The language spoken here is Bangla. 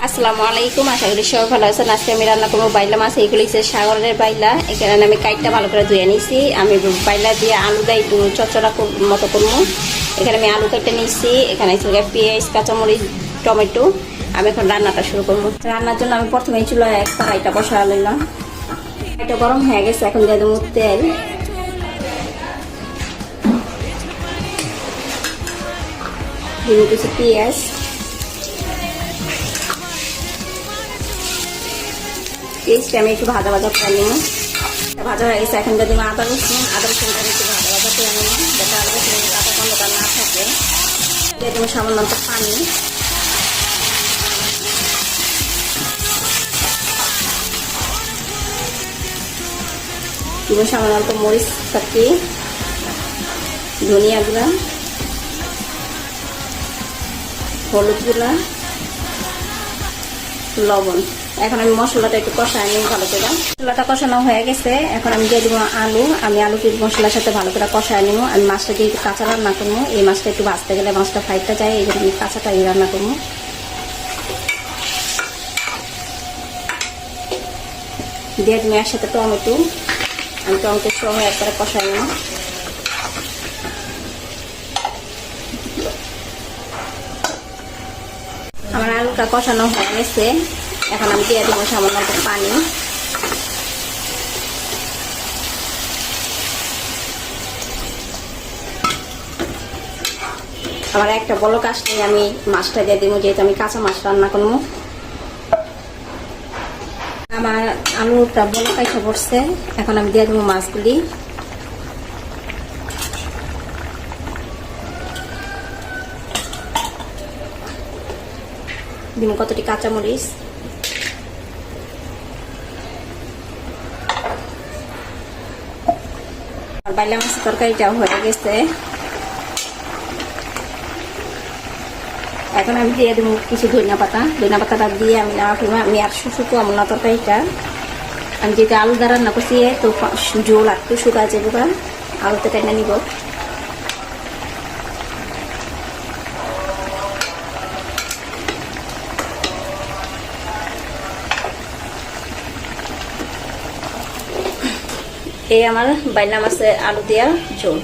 আসসালামু আলাইকুম, আশা করি সবাই ভালো আছেন। আজকে আমি রান্না করবো বাইলা মাছ। এইগুলো হচ্ছে সাগরের বাইলা। এখানে আমি কাইটটা ভালো করে ধুয়ে নিয়েছি। আমি বাইলা দিয়ে আলু দিয়ে একটু চচ্চড়া মতো করবো। এখানে আমি আলু কেটে নিয়েছি। এখানে পেঁয়াজ, কাঁচামরিচ, টমেটো। আমি এখন রান্নাটা শুরু করবো। রান্নার জন্য আমি প্রথমে চুলায় এক কড়াইটা বসা নিলাম। এটা গরম হয়ে গেছে, এখন দিয়ে দেবো তেল, দিয়ে কিছু পেঁয়াজ, পেঁয়াজটা আমি একটু ভাজা ভাজা করে নিব। ভাজা হয়ে গেছে, এখন যদি আদা রসুনটা আমি একটু ভাজা ভাজা করে নিব, যাতে আদা রসুন আদা গন্ধটা না থাকে। দিয়ে দেবো সামান্য পানি, দিব সামান্য মরিচ থাকি, ধনিয়া গুঁড়া, হলুদ গুঁড়া, লবণ। এখন আমি মশলাটা একটু কষাই নিই ভালো করে। মশলাটা কষানো হয়ে গেছে, এখন আমি দিয়ে দেবো আলু। আমি আলুকে মশলার সাথে ভালো করে কষাই নিব। আমি মাছটা দিয়ে একটু কাঁচা রান্না করবো। এই মাছটা একটু ভাজতে গেলে মাছটা ফ্রাইটা যায়, এই জন্য আমি কাঁচাটাই রান্না করবো। দিয়ে তুমি একসাথে টমেটো, আমি টমেটো সহ একবারে কষাই নিব। আমার আলুটা কষানো হয়ে গেছে, এখন আমি দিয়ে দেবো সামান্য পানি। আবার একটা বলক আসলে আমি মাছটা দিয়ে দেবো, যেহেতু আমি কাঁচা মাছ রান্না করবো। আমার আলুটা বলক এসে পড়ছে, এখন আমি দিয়ে দেবো মাছগুলি। দিব কতটি কাঁচামরিচ, আর বাইলা মাছের তরকারিটাও হয়ে গেছে। এখন আমি দিয়ে দেবো কিছু ধনিয়া পাতাটা দিয়ে আমি নেওয়া ফেলবো। আমি আর শুকো আমার না তরকারিটা, আমি যেহেতু আলু দ্বারা রান্না করছি, তো জোল একটু শুকা যাবো, আলুতে টেনে নিব। এই আমার বাইলা মাছের আলু দেওয়া ঝোল।